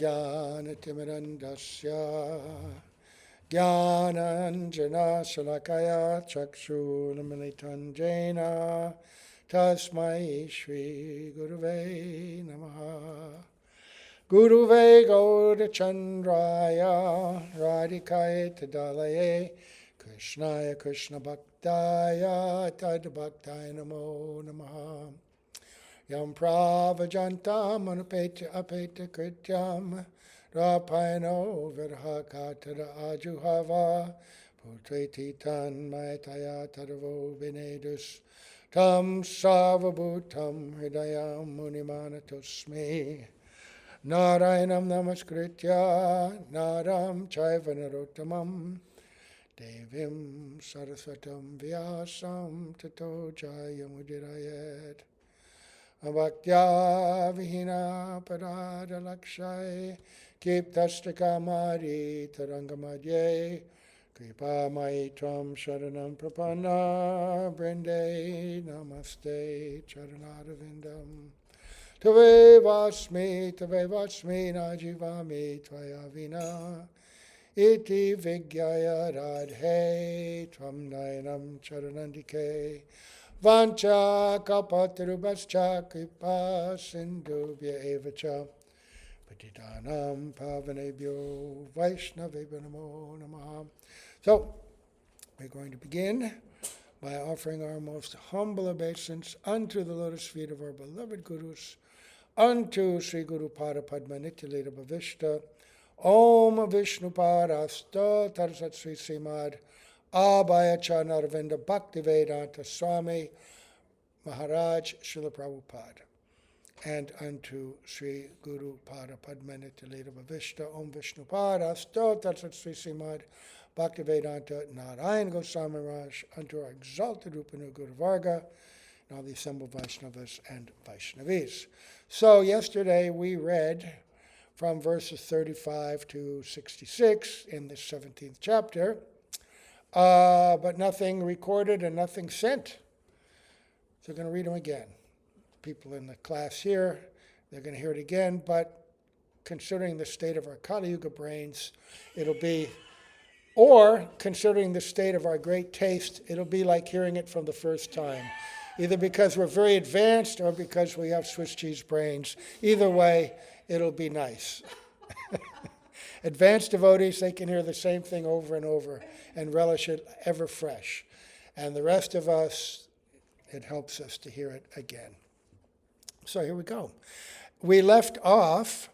ज्ञानतिमिरन्दस्य ज्ञानाञ्जनशलाकया चक्षुरुन्मिलितं येन तस्मै श्रीगुरुवे नमः. गुरुवे गौरचन्द्राय राधिकाय तदालये कृष्णाय कृष्णभक्ताय तद्भक्ताय नमो नमः. Yam pravajantam anupetya apetya krityam rapayano virhakatada ajuhava putreti tan mayataya tadavo vinedus tam savabhutam hridayam munimanatusme narayanam namaskritya naram chaiva narottamam devim saraswatam vyasam tato jayamudirayet Bhaktya vihina parada lakshai kiptastika tarangamadye kripa maitram sharanam prapanna brinde namaste charanadavindam tave vasmi najivami tvaya vina iti vigyaya radhe tvam nayanam charanandike Vancha kalpatarubhascha kripa sindhubhya evacha patitanam pavanebhyo vaishnavebhyo namo namaha. So, we're going to begin by offering our most humble obeisance unto the lotus feet of our beloved Gurus, unto Sri Guru Pada Padma Nityalita Bhavishta, Om Vishnu Padasta Tarsat Sri Srimad Abhaya Chanaravinda Bhaktivedanta Swami Maharaj Srila Prabhupada, and unto Sri Guru Pada Padmanita Leda Bhavishta Om Vishnu Pada Sto Tatsat Sri Srimad Bhaktivedanta Narayan Goswami Maharaj, unto our exalted Rupanu Guru Varga, and all the assembled Vaishnavas and Vaishnavis. So yesterday we read from verses 35 to 66 in the 17th chapter, but nothing recorded and nothing sent. So we're going to read them again. People in the class here, they're going to hear it again, but considering the state of our Kali Yuga brains, it'll be, or considering the state of our great taste, it'll be like hearing it from the first time. Either because we're very advanced or because we have Swiss cheese brains. Either way, it'll be nice. Advanced devotees, they can hear the same thing over and over and relish it ever fresh. And the rest of us, it helps us to hear it again. So here we go. We left off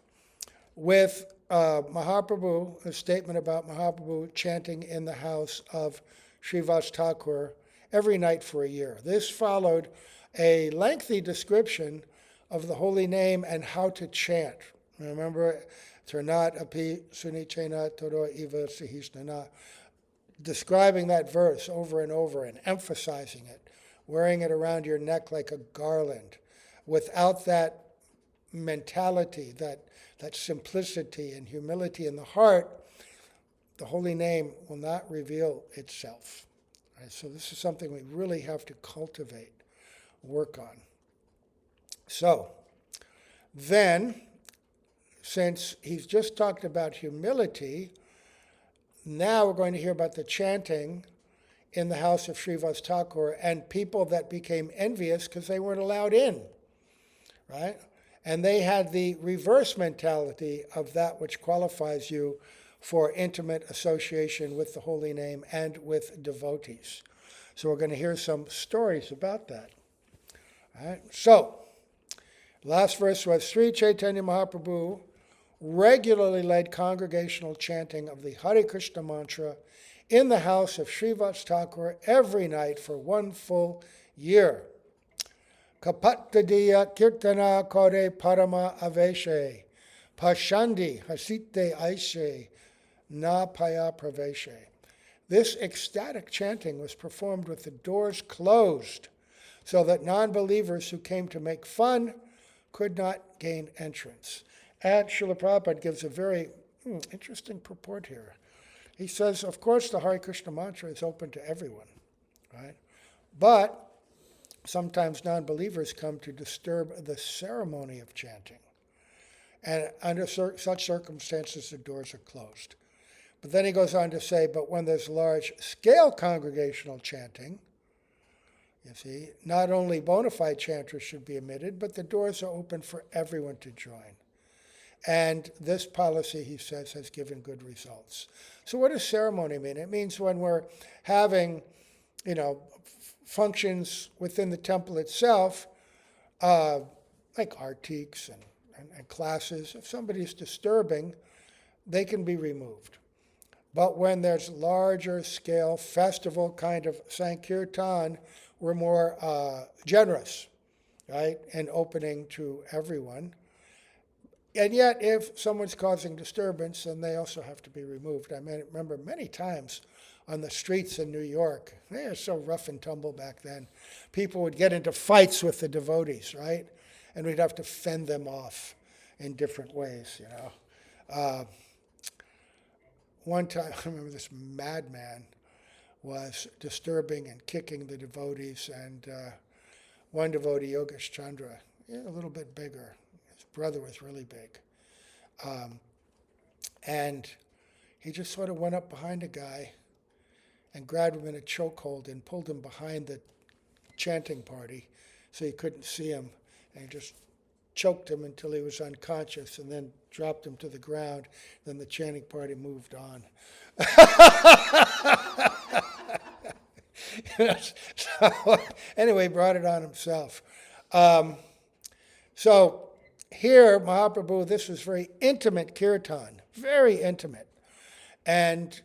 with Mahaprabhu, a statement about Mahaprabhu chanting in the house of Srivas Thakur every night for a year. This followed a lengthy description of the holy name and how to chant. Remember, Ternat api sunichena toro eva sihisnana, describing that verse over and over and emphasizing it, wearing it around your neck like a garland. Without that mentality, that simplicity and humility in the heart, the holy name will not reveal itself. Right? So this is something we really have to cultivate, work on. So, then, since he's just talked about humility, now we're going to hear about the chanting in the house of Srivas Thakur and people that became envious because they weren't allowed in, right? And they had the reverse mentality of that which qualifies you for intimate association with the holy name and with devotees. So we're going to hear some stories about that. All right? So, last verse was Sri Chaitanya Mahaprabhu regularly led congregational chanting of the Hare Krishna mantra in the house of Srivas Thakur every night for one full year. Kapattadiya kirtana kore parama aveshe, pashandi hasite aishe, na paya praveshe. This ecstatic chanting was performed with the doors closed so that non-believers who came to make fun could not gain entrance. And Srila Prabhupada gives a very interesting purport here. He says, of course, the Hare Krishna mantra is open to everyone, right? But sometimes non-believers come to disturb the ceremony of chanting. And under such circumstances, the doors are closed. But then he goes on to say, but when there's large-scale congregational chanting, you see, not only bona fide chanters should be admitted, but the doors are open for everyone to join. And this policy, he says, has given good results. So what does ceremony mean? It means when we're having, functions within the temple itself, like artiques and classes, if somebody's disturbing, they can be removed. But when there's larger scale festival kind of Sankirtan, we're more generous, right, in opening to everyone. And yet, if someone's causing disturbance, then they also have to be removed. I remember many times on the streets in New York, they were so rough and tumble back then. People would get into fights with the devotees, right? And we'd have to fend them off in different ways, One time, I remember this madman was disturbing and kicking the devotees, and one devotee, Yogesh Chandra, a little bit bigger. His brother was really big. And he just sort of went up behind a guy and grabbed him in a chokehold and pulled him behind the chanting party so he couldn't see him. And he just choked him until he was unconscious and then dropped him to the ground. Then the chanting party moved on. So anyway, he brought it on himself. So here, Mahaprabhu, this was very intimate kirtan, very intimate. And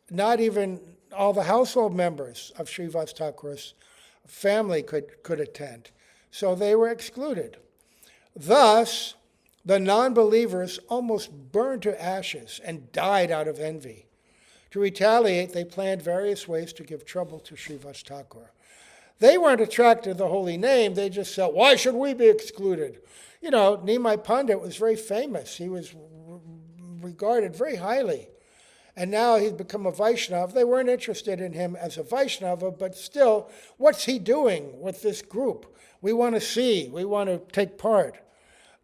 not even all the household members of Srivas Thakur's family could attend. So they were excluded. Thus, the non-believers almost burned to ashes and died out of envy. To retaliate, they planned various ways to give trouble to Srivas Thakur. They weren't attracted to the holy name. They just said, why should we be excluded? Nimai Pandit was very famous. He was regarded very highly. And now he's become a Vaishnava. They weren't interested in him as a Vaishnava, but still, what's he doing with this group? We want to see. We want to take part.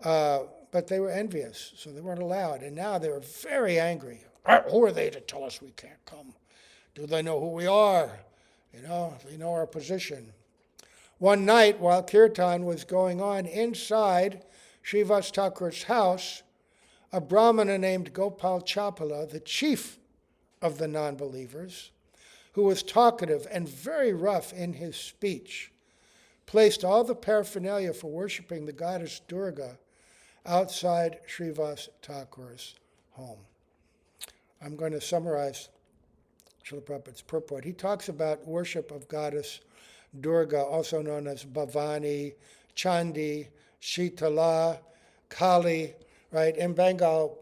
But they were envious, so they weren't allowed. And now they were very angry. Who are they to tell us we can't come? Do they know who we are? They know our position. One night, while kirtan was going on inside Srivas Thakur's house, a Brahmana named Gopal Capala, the chief of the non-believers, who was talkative and very rough in his speech, placed all the paraphernalia for worshiping the goddess Durga outside Srivas Thakur's home. I'm going to summarize Srila Prabhupada's purport. He talks about worship of goddess Durga, also known as Bhavani, Chandi, Shitala, Kali, right? In Bengal,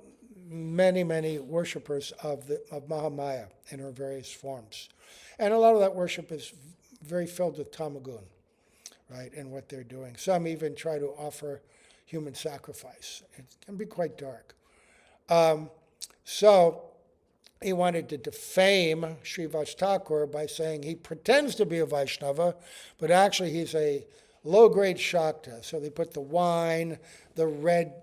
many, many worshippers of Mahamaya in her various forms. And a lot of that worship is very filled with tamagun, right, in what they're doing. Some even try to offer human sacrifice. It can be quite dark. So he wanted to defame Srivas Thakur by saying he pretends to be a Vaishnava, but actually he's a low-grade Shakta. So they put the wine, the red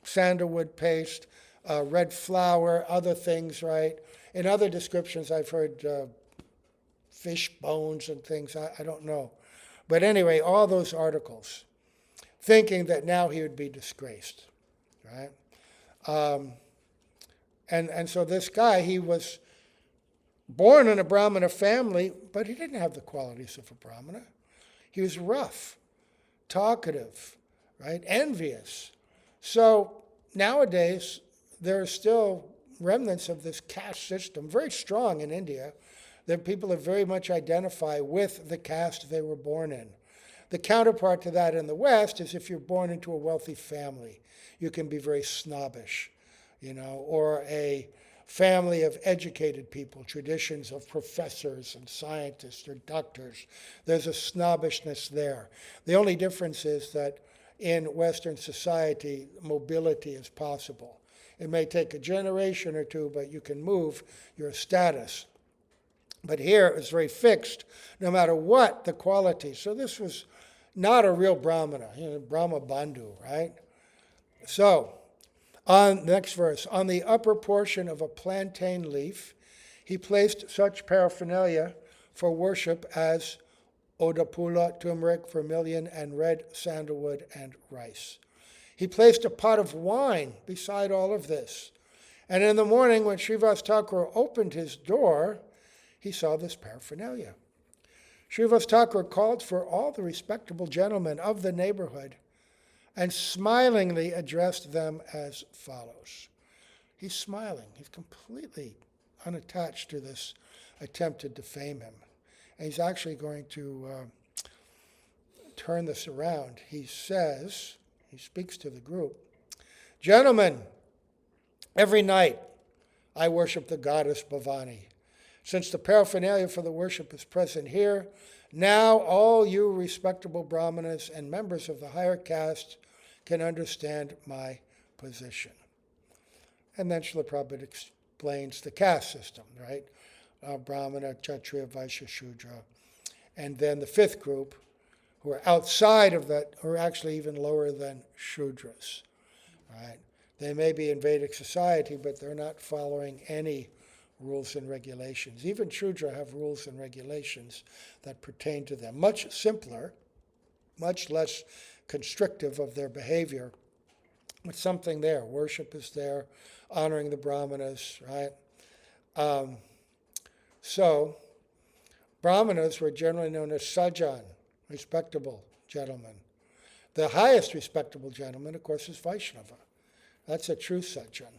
sandalwood paste, red flour, other things, right? In other descriptions, I've heard fish bones and things. I don't know. But anyway, all those articles, thinking that now he would be disgraced, right? And so this guy, he was born in a Brahmana family, but he didn't have the qualities of a Brahmana. He was rough, talkative, right? Envious. So nowadays, there are still remnants of this caste system, very strong in India, that people very much identify with the caste they were born in. The counterpart to that in the West is if you're born into a wealthy family, you can be very snobbish, or a family of educated people, traditions of professors and scientists or doctors. There's a snobbishness there. The only difference is that in Western society, mobility is possible. It may take a generation or two, but you can move your status. But here it's very fixed, no matter what the quality. So this was not a real Brahmana, Brahma Bandhu, right? So, Next verse. On the upper portion of a plantain leaf, he placed such paraphernalia for worship as odapula, turmeric, vermilion, and red sandalwood and rice. He placed a pot of wine beside all of this. And in the morning, when Srivas Thakur opened his door, he saw this paraphernalia. Srivas Thakur called for all the respectable gentlemen of the neighborhood and smilingly addressed them as follows. He's smiling. He's completely unattached to this attempt to defame him. And he's actually going to turn this around. He says, he speaks to the group, "Gentlemen, every night I worship the goddess Bhavani. Since the paraphernalia for the worship is present here, now all you respectable brahmanas and members of the higher caste can understand my position." And then Srila Prabhupada explains the caste system, right? Brahmana, Kshatriya, Vaishya, Shudra. And then the fifth group, who are outside of that, who are actually even lower than Shudras, right? They may be in Vedic society, but they're not following any rules and regulations. Even Shudra have rules and regulations that pertain to them. Much simpler, much less constrictive of their behavior. But something there. Worship is there, honoring the brahmanas, right? So, brahmanas were generally known as sajan, respectable gentlemen. The highest respectable gentleman, of course, is Vaishnava. That's a true sajan.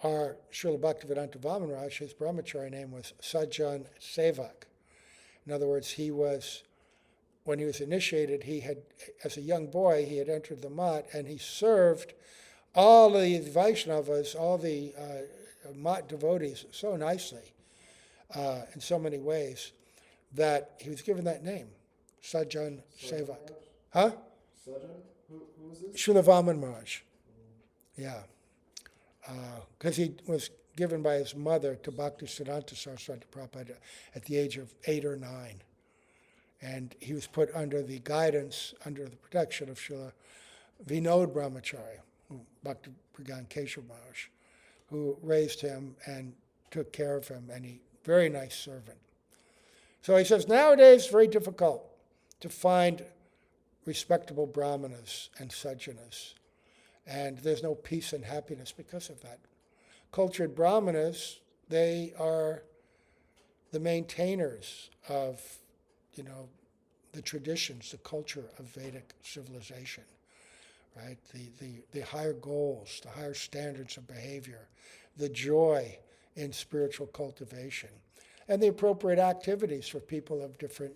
Our Srila Bhaktivedanta Vaman Raj, his brahmachari name was Sajan Sevak. In other words, he was, when he was initiated, he had, as a young boy, he had entered the mat and he served all the Vaishnavas, all the mat devotees so nicely in so many ways that he was given that name, Sajan Sevak. Huh? Sajan? Who was this? Srila Vaman Maharaj. Yeah. Because he was given by his mother to Bhaktisiddhanta Saraswati Prabhupada at the age of 8 or 9. And he was put under the guidance, under the protection of Srila Vinod Brahmachari, Bhakti Pragan Keshav Maharaj, who raised him and took care of him, and he very nice servant. So he says, nowadays it's very difficult to find respectable brahmanas and sajjanas. And there's no peace and happiness because of that. Cultured brahmanas, they are the maintainers of, the traditions, the culture of Vedic civilization, right? The higher goals, the higher standards of behavior, the joy in spiritual cultivation, and the appropriate activities for people of different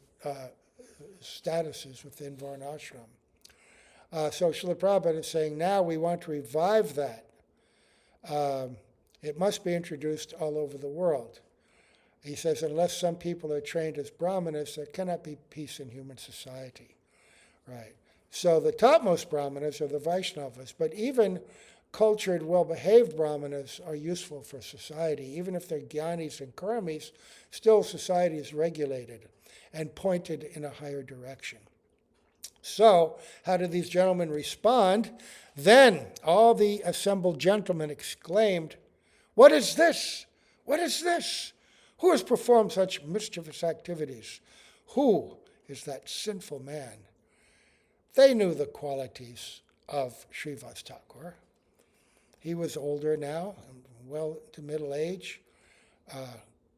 statuses within Varnashram. So Srila Prabhupada is saying, now we want to revive that. It must be introduced all over the world. He says, unless some people are trained as brahmanas, there cannot be peace in human society. Right. So the topmost brahmanas are the Vaishnavas, but even cultured, well-behaved brahmanas are useful for society. Even if they're jnanis and karmis, still society is regulated and pointed in a higher direction. So, how did these gentlemen respond? Then all the assembled gentlemen exclaimed, "What is this? What is this? Who has performed such mischievous activities? Who is that sinful man?" They knew the qualities of Srivas Thakur. He was older now, well to middle age,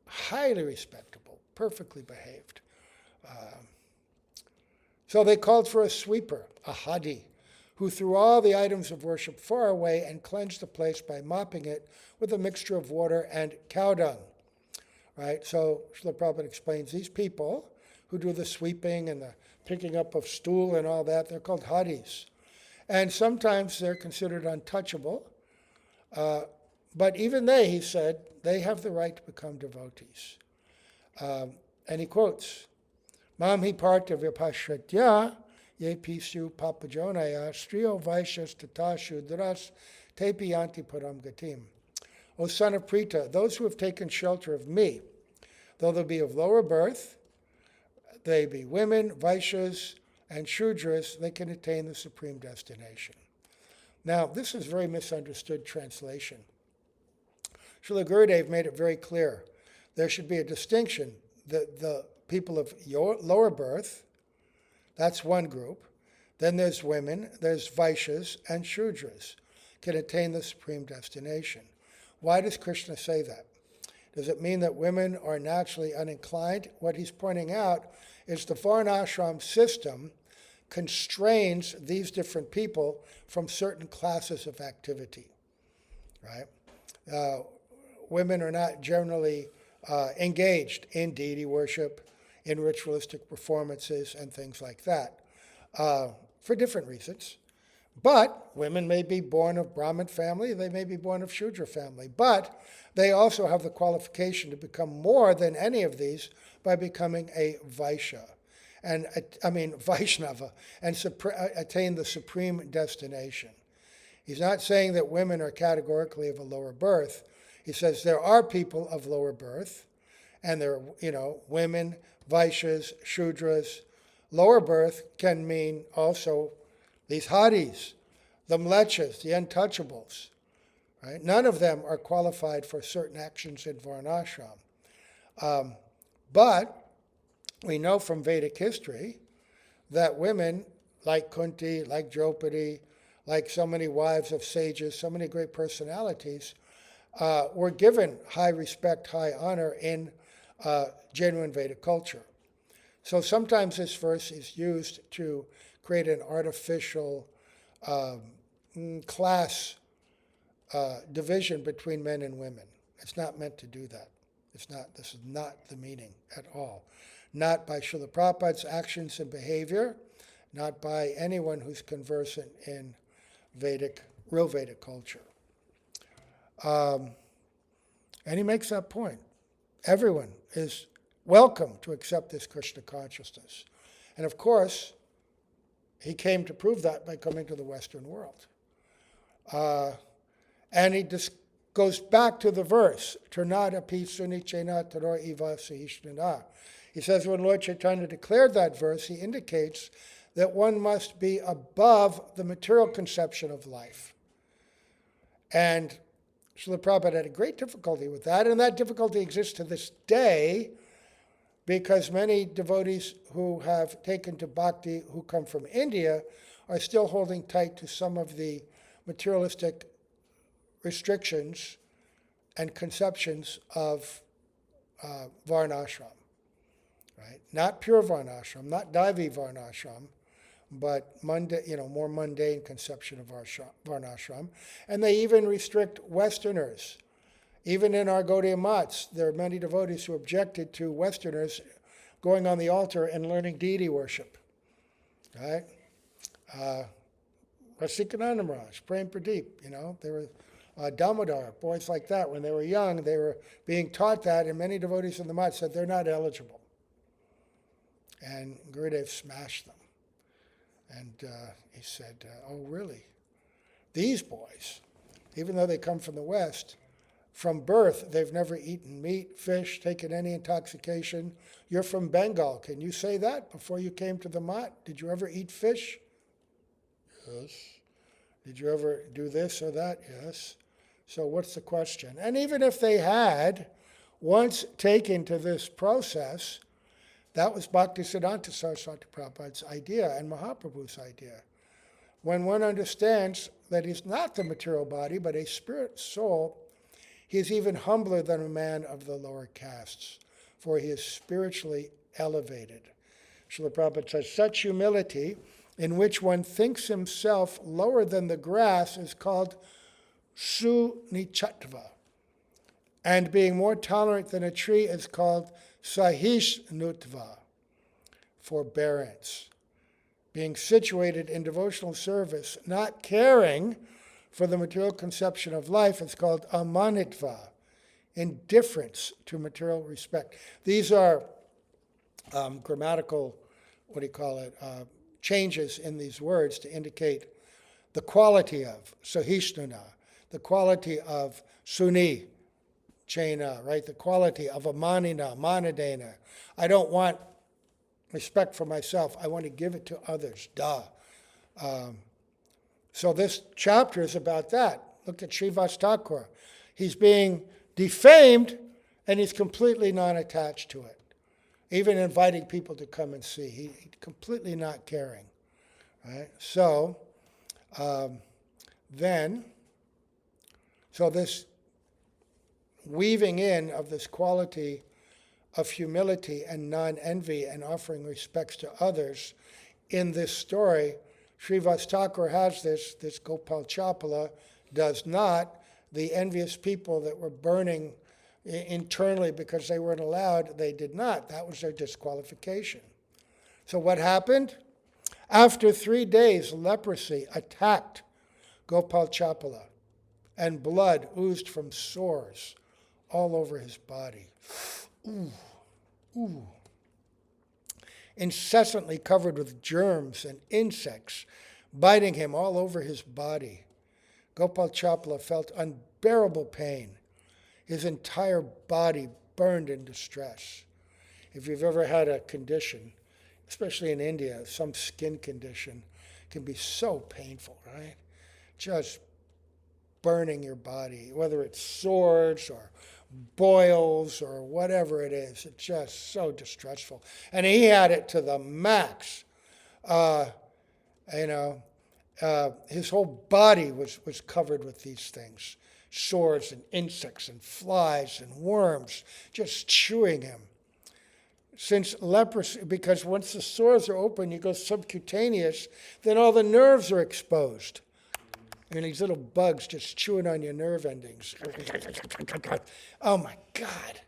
highly respectable, perfectly behaved. So they called for a sweeper, a hadi, who threw all the items of worship far away and cleansed the place by mopping it with a mixture of water and cow dung. Right? So Srila Prabhupada explains these people who do the sweeping and the picking up of stool and all that, they're called hadis. And sometimes they're considered untouchable. But even they, he said, they have the right to become devotees. And he quotes, "Mam hi parta vipashratya ye pisu papajonaya striyo vaishyas tata shudras tepi yanti param gatim." O son of Prita, those who have taken shelter of me, though they be of lower birth, they be women, Vaishyas, and Shudras, they can attain the supreme destination. Now, this is very misunderstood translation. Srila Gurudev made it very clear. There should be a distinction that the people of lower birth, that's one group. Then there's women, there's Vaishyas and Shudras, can attain the supreme destination. Why does Krishna say that? Does it mean that women are naturally uninclined? What he's pointing out is the Varnashram system constrains these different people from certain classes of activity, right? Women are not generally engaged in deity worship, in ritualistic performances, and things like that, for different reasons. But women may be born of Brahmin family, they may be born of Shudra family, but they also have the qualification to become more than any of these by becoming a Vaishya, Vaishnava, and attain the supreme destination. He's not saying that women are categorically of a lower birth. He says there are people of lower birth, and there are, women, Vaishyas, Shudras. Lower birth can mean also these Hadis, the Mlechas, the untouchables. Right? None of them are qualified for certain actions in Varnashram. But we know from Vedic history that women like Kunti, like Draupadi, like so many wives of sages, so many great personalities, were given high respect, high honor in genuine Vedic culture. So sometimes this verse is used to create an artificial class division between men and women. It's not meant to do that. This is not the meaning at all. Not by Srila Prabhupada's actions and behavior, not by anyone who's conversant in real Vedic culture. And he makes that point. Everyone is welcome to accept this Krishna consciousness. And of course, he came to prove that by coming to the Western world. And he goes back to the verse, Turnadapi Sunichena Taro Iva Sahishnana. He says when Lord Chaitanya declared that verse, he indicates that one must be above the material conception of life. And Srila Prabhupada had a great difficulty with that, and that difficulty exists to this day because many devotees who have taken to bhakti, who come from India, are still holding tight to some of the materialistic restrictions and conceptions of Varnashram. Right? Not pure Varnashram, not Daivi Varnashram, but more mundane conception of Varnashram. And they even restrict Westerners. Even in our Gaudiya Mats, there are many devotees who objected to Westerners going on the altar and learning deity worship. Right? Rasikananda Maharaj, Prem Pradeep, they were Damodar, boys like that. When they were young, they were being taught that, and many devotees in the Mat said they're not eligible. And Gurudev smashed them. And he said, oh, really? These boys, even though they come from the West, from birth, they've never eaten meat, fish, taken any intoxication. You're from Bengal. Can you say that before you came to the Mat? Did you ever eat fish? Yes. Did you ever do this or that? Yes. So what's the question? And even if they had, once taken to this process, that was Bhaktisiddhanta Saraswati Prabhupada's idea and Mahaprabhu's idea. When one understands that he's not the material body, but a spirit soul, he is even humbler than a man of the lower castes, for he is spiritually elevated. Srila Prabhupada says, such humility in which one thinks himself lower than the grass is called sunichatva, and being more tolerant than a tree is called sahishnutva, forbearance. Being situated in devotional service, not caring for the material conception of life, is called amanitva, indifference to material respect. These are grammatical, changes in these words to indicate the quality of sahishnuna, the quality of suni, chena, right? The quality of amanina, manadena. I don't want respect for myself. I want to give it to others. So this chapter is about that. Look at Srivas Thakur. He's being defamed, and he's completely non-attached to it. Even inviting people to come and see. He's completely not caring. Right? So this weaving in of this quality of humility and non-envy and offering respects to others in this story, Srivas Thakur has this Gopal Capala does not. The envious people that were burning internally because they weren't allowed, they did not. That was their disqualification. So what happened? After 3 days, leprosy attacked Gopal Capala, and blood oozed from sores all over his body. Ooh. Incessantly covered with germs and insects, biting him all over his body. Gopal Capala felt unbearable pain. His entire body burned in distress. If you've ever had a condition, especially in India, some skin condition can be so painful, right? Just burning your body, whether it's sores or boils or whatever it is. It's just so distressful. And he had it to the max. His whole body was covered with these things. Sores and insects and flies and worms just chewing him. Since leprosy, because once the sores are open, you go subcutaneous, then all the nerves are exposed. And these little bugs just chewing on your nerve endings. Oh my God.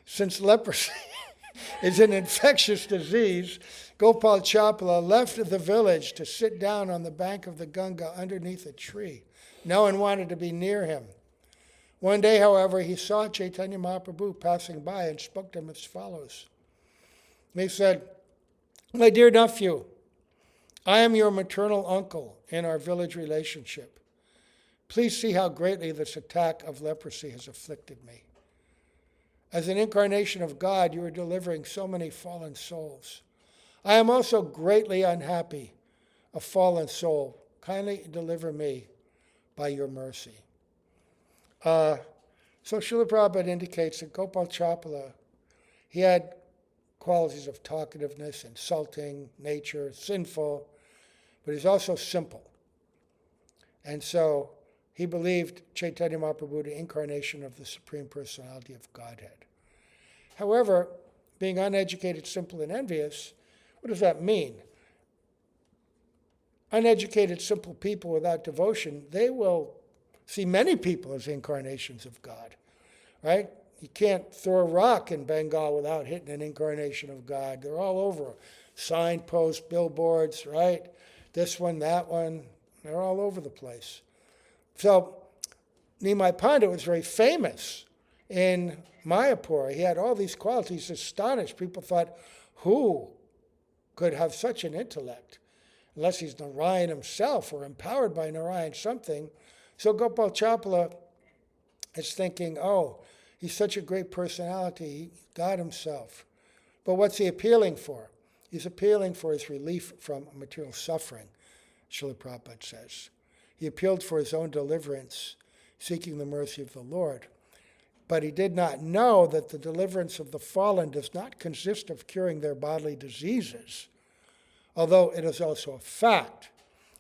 Since leprosy is an infectious disease, Gopal Capala left the village to sit down on the bank of the Ganga underneath a tree. No one wanted to be near him. One day, however, he saw Chaitanya Mahaprabhu passing by and spoke to him as follows. He said, "My dear nephew, I am your maternal uncle in our village relationship. Please see how greatly this attack of leprosy has afflicted me. As an incarnation of God, you are delivering so many fallen souls. I am also greatly unhappy, a fallen soul. Kindly deliver me by your mercy." So Srila Prabhupada indicates that Gopal Capala, he had qualities of talkativeness, insulting nature, sinful, but he's also simple. And so he believed Chaitanya Mahaprabhu, the incarnation of the Supreme Personality of Godhead. However, being uneducated, simple, and envious, what does that mean? Uneducated, simple people without devotion, they will see many people as incarnations of God, right? You can't throw a rock in Bengal without hitting an incarnation of God. They're all over. Signposts, billboards, right? This one, that one. They're all over the place. So Nimai Pandit was very famous in Mayapur. He had all these qualities, astonished. People thought, who could have such an intellect? Unless he's Narayan himself or empowered by Narayan something. So Gopal Capala is thinking, oh, he's such a great personality, God himself. But what's he appealing for? He's appealing for his relief from material suffering, Srila Prabhupada says. He appealed for his own deliverance, seeking the mercy of the Lord. But he did not know that the deliverance of the fallen does not consist of curing their bodily diseases, although it is also a fact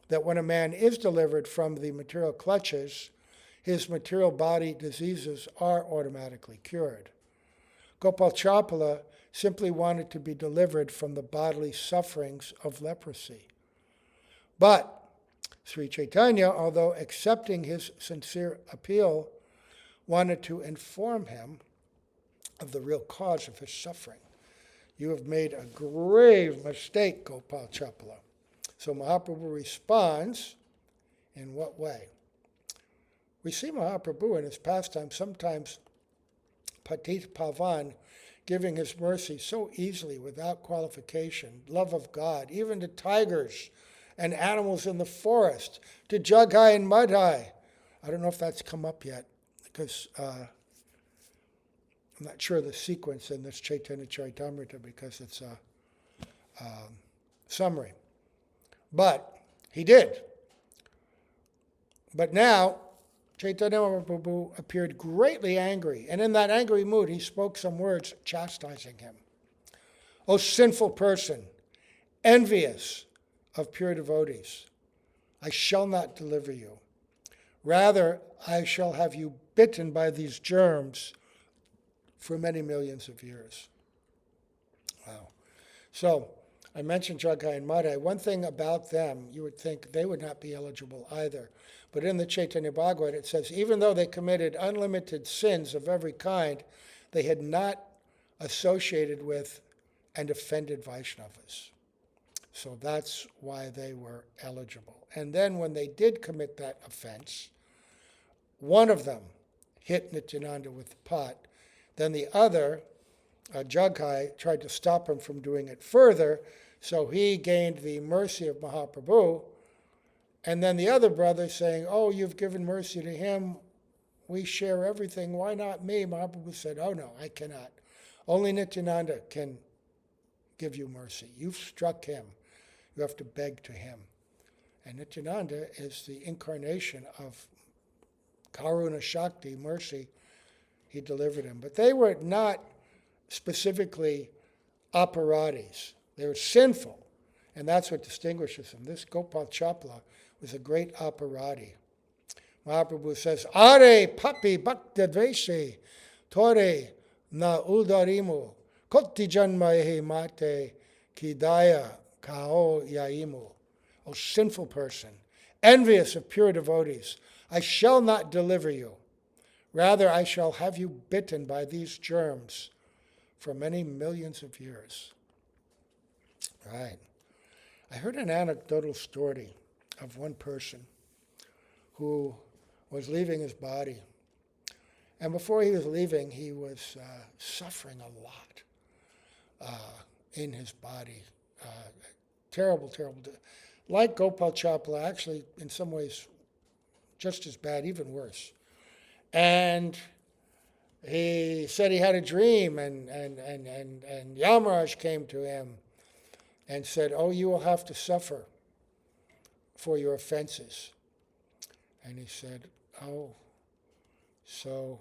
that when a man is delivered from the material clutches, his material body diseases are automatically cured. Gopal Capala simply wanted to be delivered from the bodily sufferings of leprosy. But Sri Chaitanya, although accepting his sincere appeal, wanted to inform him of the real cause of his suffering. You have made a grave mistake, Gopal Capala. So Mahaprabhu responds in what way? We see Mahaprabhu in his pastime sometimes patit pavan, giving his mercy so easily without qualification, love of God, even to tigers and animals in the forest, to Jaghai and Madhai. I don't know if that's come up yet, because I'm not sure the sequence in this Chaitanya Charitamrita, because it's a summary. But He did. But now, Chaitanya Mahaprabhu appeared greatly angry, and in that angry mood, he spoke some words chastising him. O sinful person, envious of pure devotees, I shall not deliver you. Rather, I shall have you bitten by these germs for many millions of years. Wow. So, I mentioned Jagai and Madhai. One thing about them, you would think they would not be eligible either. But in the Chaitanya Bhagavad, it says, even though they committed unlimited sins of every kind, they had not associated with and offended Vaishnavas. So that's why they were eligible. And then when they did commit that offense, one of them hit Nityananda with the pot. Then the other, Jagai, tried to stop him from doing it further, so he gained the mercy of Mahaprabhu. And then the other brother saying, oh, you've given mercy to him, we share everything, why not me? Mahaprabhu said, oh no, I cannot. Only Nityananda can give you mercy. You've struck him. You have to beg to him. And Nityananda is the incarnation of Karuna Shakti, mercy. He delivered him. But they were not specifically aparadis. They were sinful. And that's what distinguishes them. This Gopal Capala was a great aparadi. Mahaprabhu says, Are papi bhakta dveshe tore na udarimu koti janmahe mate kidaya kao yaimu. O sinful person, envious of pure devotees, I shall not deliver you. Rather, I shall have you bitten by these germs for many millions of years. Right. I heard an anecdotal story of one person who was leaving his body. And before he was leaving, he was suffering a lot in his body. Terrible, terrible. Like Gopal Capala, actually, in some ways, just as bad, even worse. And he said he had a dream, and Yamaraj came to him and said, oh, you will have to suffer for your offenses. And he said, oh, so,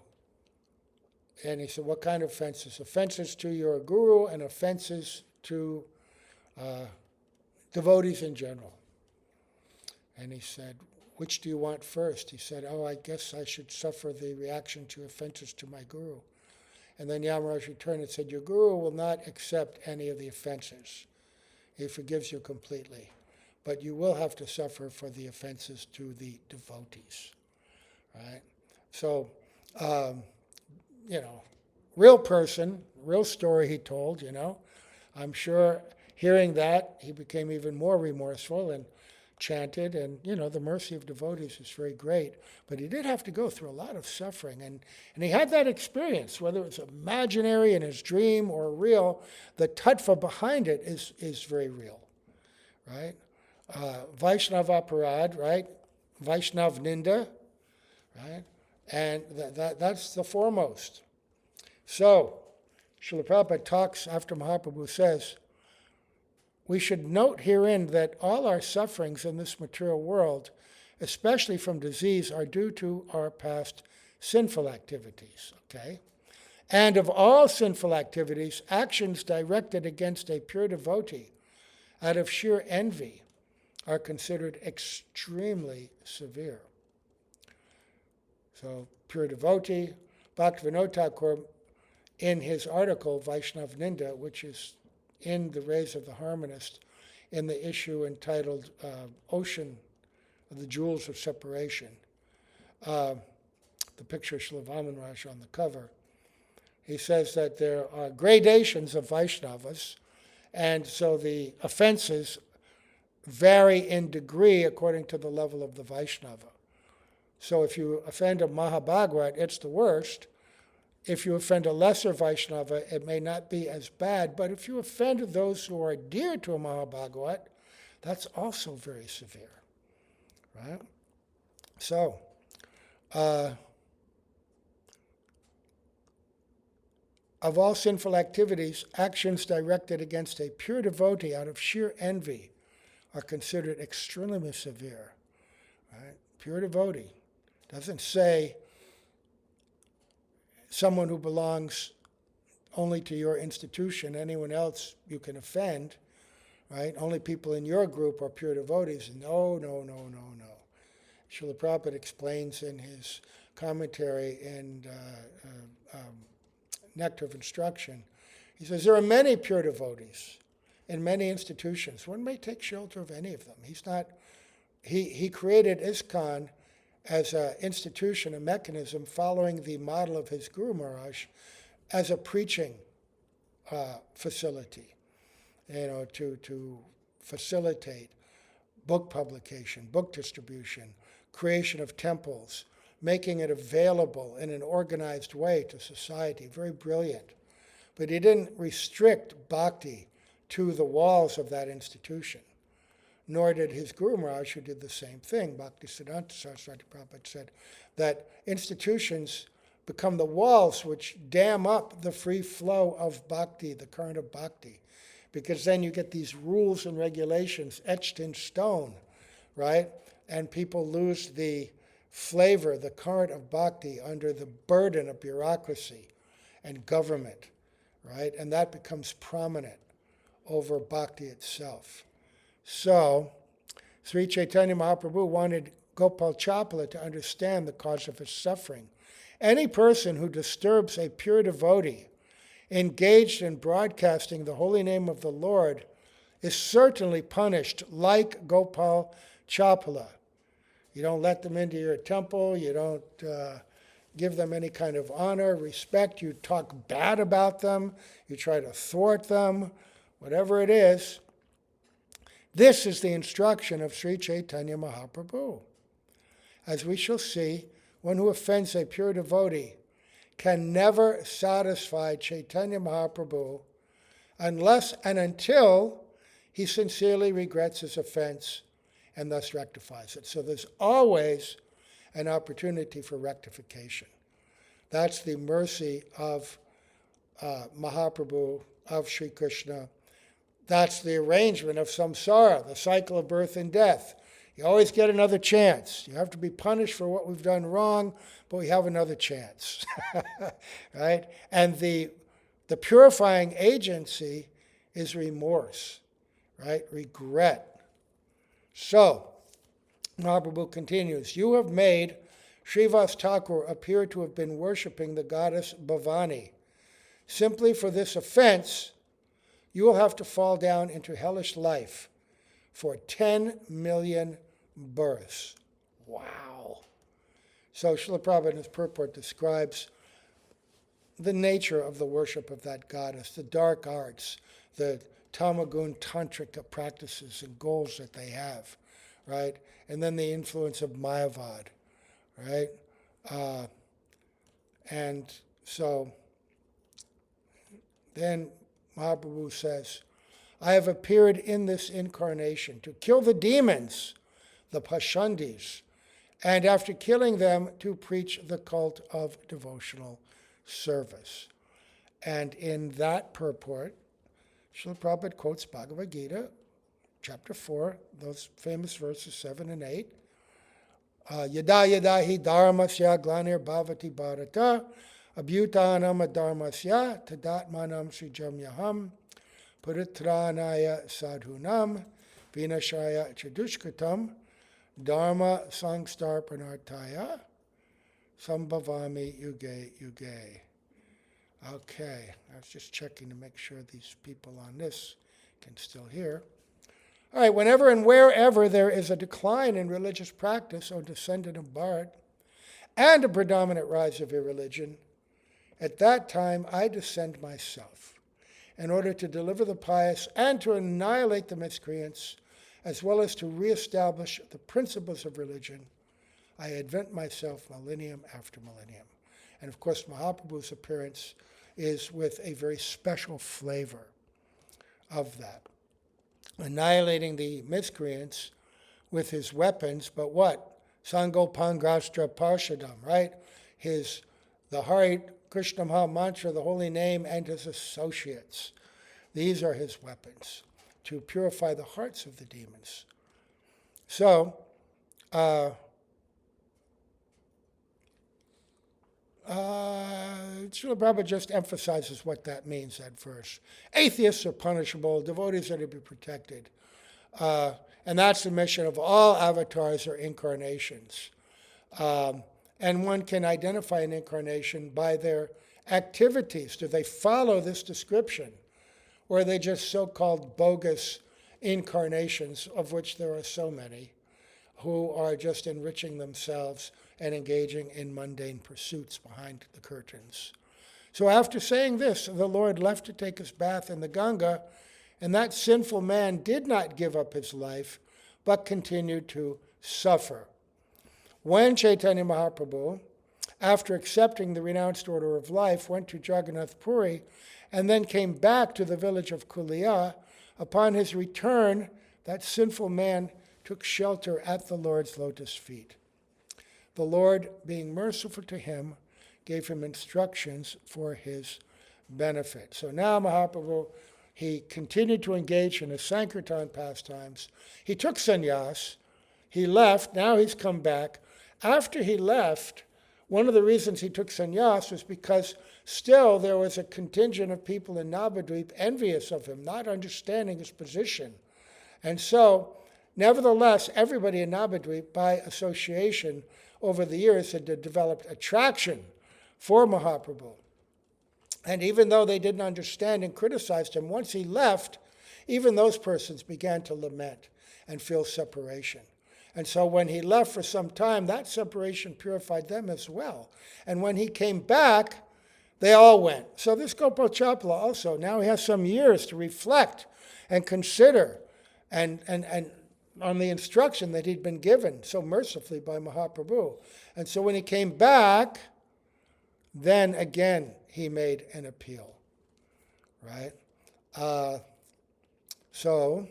and he said, what kind of offenses? Offenses to your guru and offenses to devotees in general. And he said, which do you want first? He said, oh, I guess I should suffer the reaction to offenses to my guru. And then Yamaraj returned and said, your guru will not accept any of the offenses. He forgives you completely. But you will have to suffer for the offenses to the devotees. Right? So, real person, real story he told, I'm sure hearing that, he became even more remorseful and chanted, and, the mercy of devotees is very great. But he did have to go through a lot of suffering, and he had that experience, whether it's imaginary in his dream or real, the tattva behind it is very real, right? Vaishnav aparad, right? Vaishnav ninda, right? And that's the foremost. So, Srila Prabhupada talks after Mahaprabhu says, we should note herein that all our sufferings in this material world, especially from disease, are due to our past sinful activities, okay? And of all sinful activities, actions directed against a pure devotee out of sheer envy are considered extremely severe. So, pure devotee, Bhaktivinoda Thakur, in his article, Vaishnav Ninda, which is in the Rays of the Harmonist, in the issue entitled Ocean of the Jewels of Separation, the picture of Srila Vaman on the cover, he says that there are gradations of Vaishnavas, and so the offenses vary in degree according to the level of the Vaishnava. So if you offend a Mahabhagavat, it's the worst. If you offend a lesser Vaishnava, it may not be as bad, but if you offend those who are dear to a Mahabhagavat, that's also very severe, right? So, of all sinful activities, actions directed against a pure devotee out of sheer envy are considered extremely severe. Right? Pure devotee doesn't say someone who belongs only to your institution, anyone else you can offend, right? Only people in your group are pure devotees. No, no, no, no, no. Srila Prabhupada explains in his commentary in Nectar of Instruction, he says there are many pure devotees in many institutions. One may take shelter of any of them. He created ISKCON as an institution, a mechanism following the model of his Guru Maharaj as a preaching facility, to facilitate book publication, book distribution, creation of temples, making it available in an organized way to society. Very brilliant. But he didn't restrict bhakti to the walls of that institution, nor did his Guru Maharaj, who did the same thing. Bhaktisiddhanta Saraswati Prabhupada said that institutions become the walls which dam up the free flow of bhakti, the current of bhakti, because then you get these rules and regulations etched in stone, right? And people lose the flavor, the current of bhakti under the burden of bureaucracy and government, right? And that becomes prominent over bhakti itself. So, Sri Chaitanya Mahaprabhu wanted Gopal Capala to understand the cause of his suffering. Any person who disturbs a pure devotee engaged in broadcasting the holy name of the Lord is certainly punished like Gopal Capala. You don't let them into your temple, you don't give them any kind of honor, respect, you talk bad about them, you try to thwart them, whatever it is. This is the instruction of Sri Chaitanya Mahaprabhu. As we shall see, one who offends a pure devotee can never satisfy Chaitanya Mahaprabhu unless and until he sincerely regrets his offense and thus rectifies it. So there's always an opportunity for rectification. That's the mercy of Mahaprabhu, of Sri Krishna. That's the arrangement of samsara, the cycle of birth and death. You always get another chance. You have to be punished for what we've done wrong, but we have another chance. Right? And the purifying agency is remorse, right? Regret. So, Mahaprabhu continues, you have made Srivas Thakur appear to have been worshipping the goddess Bhavani. Simply for this offense, you will have to fall down into hellish life for 10 million births. Wow. So Srila Prabhupada in his purport describes the nature of the worship of that goddess, the dark arts, the tamagun tantrika practices and goals that they have, right? And then the influence of Mayavad, right? And so then Mahaprabhu says, I have appeared in this incarnation to kill the demons, the Pashandis, and after killing them, to preach the cult of devotional service. And in that purport, Srila Prabhupada quotes Bhagavad Gita, chapter 4, those famous verses 7 and 8. Yada yada hi dharmasya glanir bhavati bharata abhutanam dharmasya tadatmanam srijamyaham puritranaya sadhunam vinashaya chadushkatam dharma sangstarpanartaya sambhavami yuge yuge. Okay, I was just checking to make sure these people on this can still hear. All right, whenever and wherever there is a decline in religious practice or descendant of Bharat and a predominant rise of irreligion, at that time I descend myself in order to deliver the pious and to annihilate the miscreants, as well as to reestablish the principles of religion. I advent myself millennium after millennium. And of course, Mahaprabhu's appearance is with a very special flavor of that. Annihilating the miscreants with his weapons, but what? Sangopangastra Parshadam, right? The Hare Krishna Maha Mantra, the holy name, and his associates. These are his weapons. to purify the hearts of the demons. So, Srila Prabhupada just emphasizes what that means, that verse. Atheists are punishable, devotees are to be protected. And that's the mission of all avatars or incarnations. And one can identify an incarnation by their activities. Do they follow this description? Or are they just so-called bogus incarnations, of which there are so many, who are just enriching themselves and engaging in mundane pursuits behind the curtains? So after saying this, the Lord left to take his bath in the Ganga, and that sinful man did not give up his life, but continued to suffer. When Chaitanya Mahaprabhu, after accepting the renounced order of life, went to Jagannath Puri and then came back to the village of Kulia, upon his return, that sinful man took shelter at the Lord's lotus feet. The Lord, being merciful to him, gave him instructions for his benefit. So now Mahaprabhu, he continued to engage in his Sankirtan pastimes. He took sannyas. He left. Now he's come back. After he left, one of the reasons he took sannyas was because still there was a contingent of people in Navadvip envious of him, not understanding his position. And so, nevertheless, everybody in Navadvip, by association over the years, had developed attraction for Mahaprabhu. And even though they didn't understand and criticized him, once he left, even those persons began to lament and feel separation. And so when he left for some time, that separation purified them as well. And when he came back, they all went. So this Gopal Capala also, now he has some years to reflect and consider and on the instruction that he'd been given so mercifully by Mahaprabhu. And so when he came back, then again he made an appeal, right? So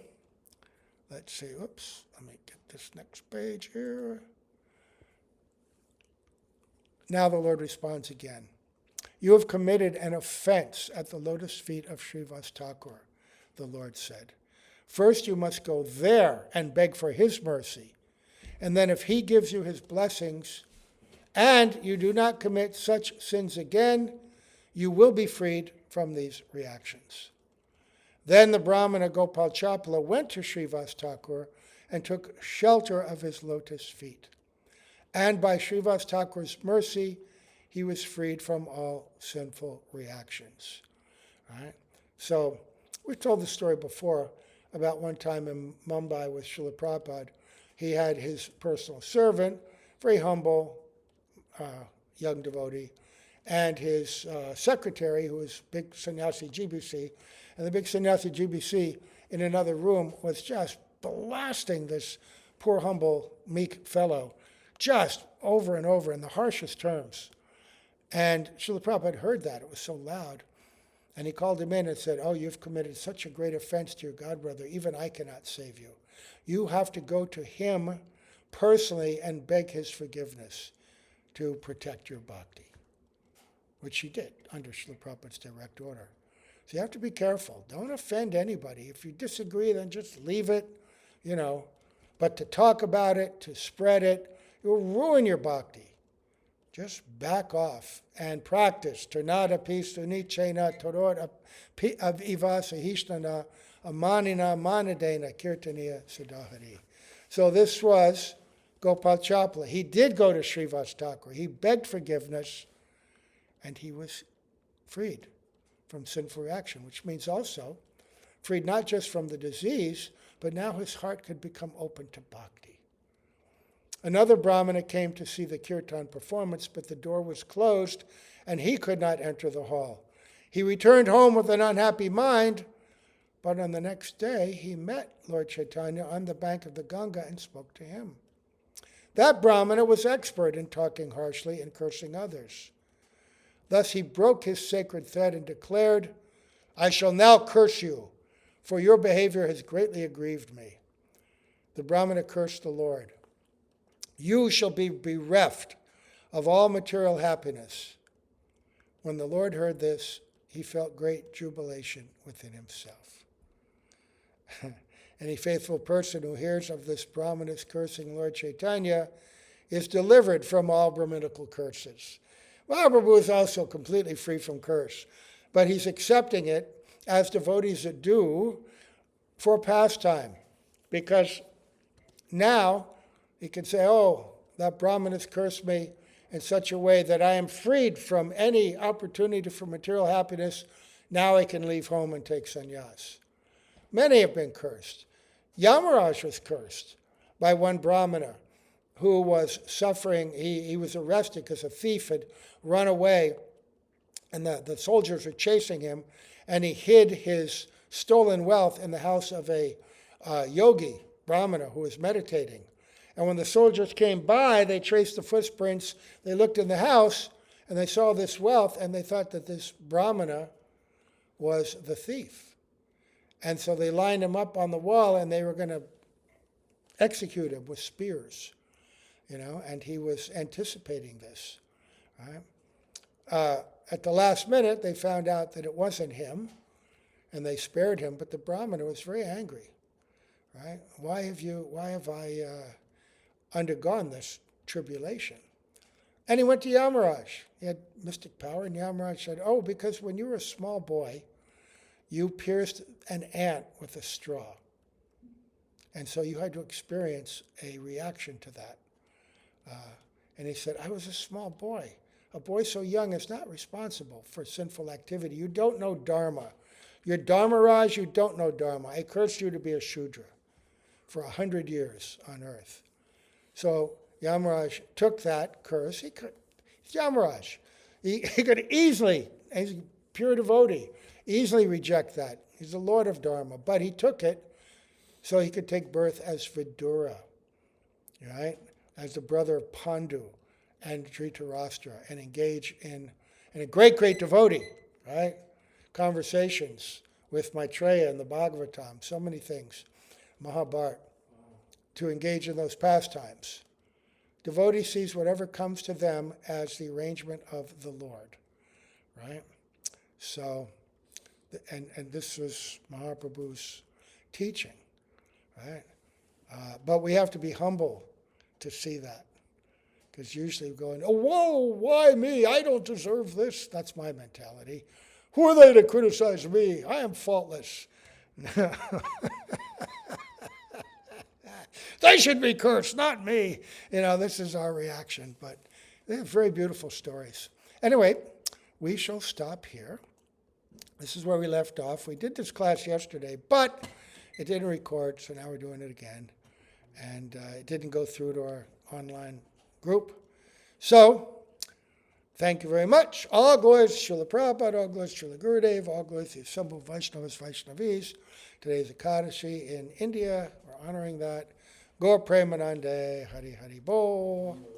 let's see, oops, let me get this next page here. Now the Lord responds again. You have committed an offense at the lotus feet of Srivas Thakur, the Lord said. First you must go there and beg for his mercy. And then if he gives you his blessings and you do not commit such sins again, you will be freed from these reactions. Then the Brahmana Gopal Capala went to Srivas Thakur and took shelter of his lotus feet. And by Srivas Thakur's mercy, he was freed from all sinful reactions. Right? So we've told the story before about one time in Mumbai with Srila Prabhupada. He had his personal servant, very humble, young devotee, and his secretary, who was big sannyasi GBC. And the big sannyasi GBC in another room was just blasting this poor, humble, meek fellow, just over and over in the harshest terms. And Srila Prabhupada heard that. It was so loud. And he called him in and said, oh, you've committed such a great offense to your godbrother. Even I cannot save you. You have to go to him personally and beg his forgiveness to protect your bhakti, which he did under Srila Prabhupada's direct order. So you have to be careful. Don't offend anybody. If you disagree, then just leave it, But to talk about it, to spread it, it will ruin your bhakti. Just back off and practice. Turnada pisuni chena torot aviva sahishnana amanina manadena kirtaniya siddhahari. So this was Gopal Capala. He did go to Srivas Thakur. He begged forgiveness, and he was freed from sinful reaction, which means also freed not just from the disease, but now his heart could become open to bhakti. Another Brahmana came to see the kirtan performance, but the door was closed, and he could not enter the hall. He returned home with an unhappy mind, but on the next day he met Lord Chaitanya on the bank of the Ganga and spoke to him. That Brahmana was expert in talking harshly and cursing others. Thus he broke his sacred thread and declared, I shall now curse you, for your behavior has greatly aggrieved me. The Brahmana cursed the Lord. You shall be bereft of all material happiness. When the Lord heard this, he felt great jubilation within himself. Any faithful person who hears of this Brahmana's cursing Lord Chaitanya is delivered from all Brahminical curses. Mahaprabhu is also completely free from curse, but he's accepting it as devotees do for pastime, because now he can say, oh, that Brahman has cursed me in such a way that I am freed from any opportunity for material happiness. Now I can leave home and take sannyas. Many have been cursed. Yamaraj was cursed by one Brahmana who was suffering. He was arrested because a thief had run away, and the soldiers were chasing him, and he hid his stolen wealth in the house of a yogi, Brahmana, who was meditating. And when the soldiers came by, they traced the footprints, they looked in the house, and they saw this wealth, and they thought that this Brahmana was the thief. And so they lined him up on the wall, and they were going to execute him with spears, and he was anticipating this. Right? At the last minute, they found out that it wasn't him, and they spared him, but the Brahmana was very angry. Right? Why have I undergone this tribulation? And he went to Yamaraj. He had mystic power, and Yamaraj said, oh, because when you were a small boy, you pierced an ant with a straw. And so you had to experience a reaction to that. And he said, I was a small boy. A boy so young is not responsible for sinful activity. You don't know Dharma. You're Dharmaraj, you don't know Dharma. I cursed you to be a Shudra for 100 years on earth. So Yamaraj took that curse. He's Yamaraj. He could easily, he's a pure devotee, easily reject that. He's the Lord of Dharma. But he took it so he could take birth as Vidura, right? As the brother of Pandu and Dhritarashtra, and engage in a great, great devotee, right? Conversations with Maitreya and the Bhagavatam, so many things, Mahabharata, to engage in those pastimes. Devotee sees whatever comes to them as the arrangement of the Lord, right? So, and this was Mahaprabhu's teaching, right? But we have to be humble to see that. Because usually we're going, oh, whoa, why me? I don't deserve this. That's my mentality. Who are they to criticize me? I am faultless. They should be cursed, not me. This is our reaction. But they're very beautiful stories. Anyway, we shall stop here. This is where we left off. We did this class yesterday, but it didn't record, so now we're doing it again. And it didn't go through to our online group. So, thank you very much. All glories to Srila Prabhupada, all glories to Srila Gurudev, all glories to the assembled Vaishnavas, Vaishnavis. Today's Ekadashi in India. We're honoring that. Gaur Premanande, Hari Hari Bol.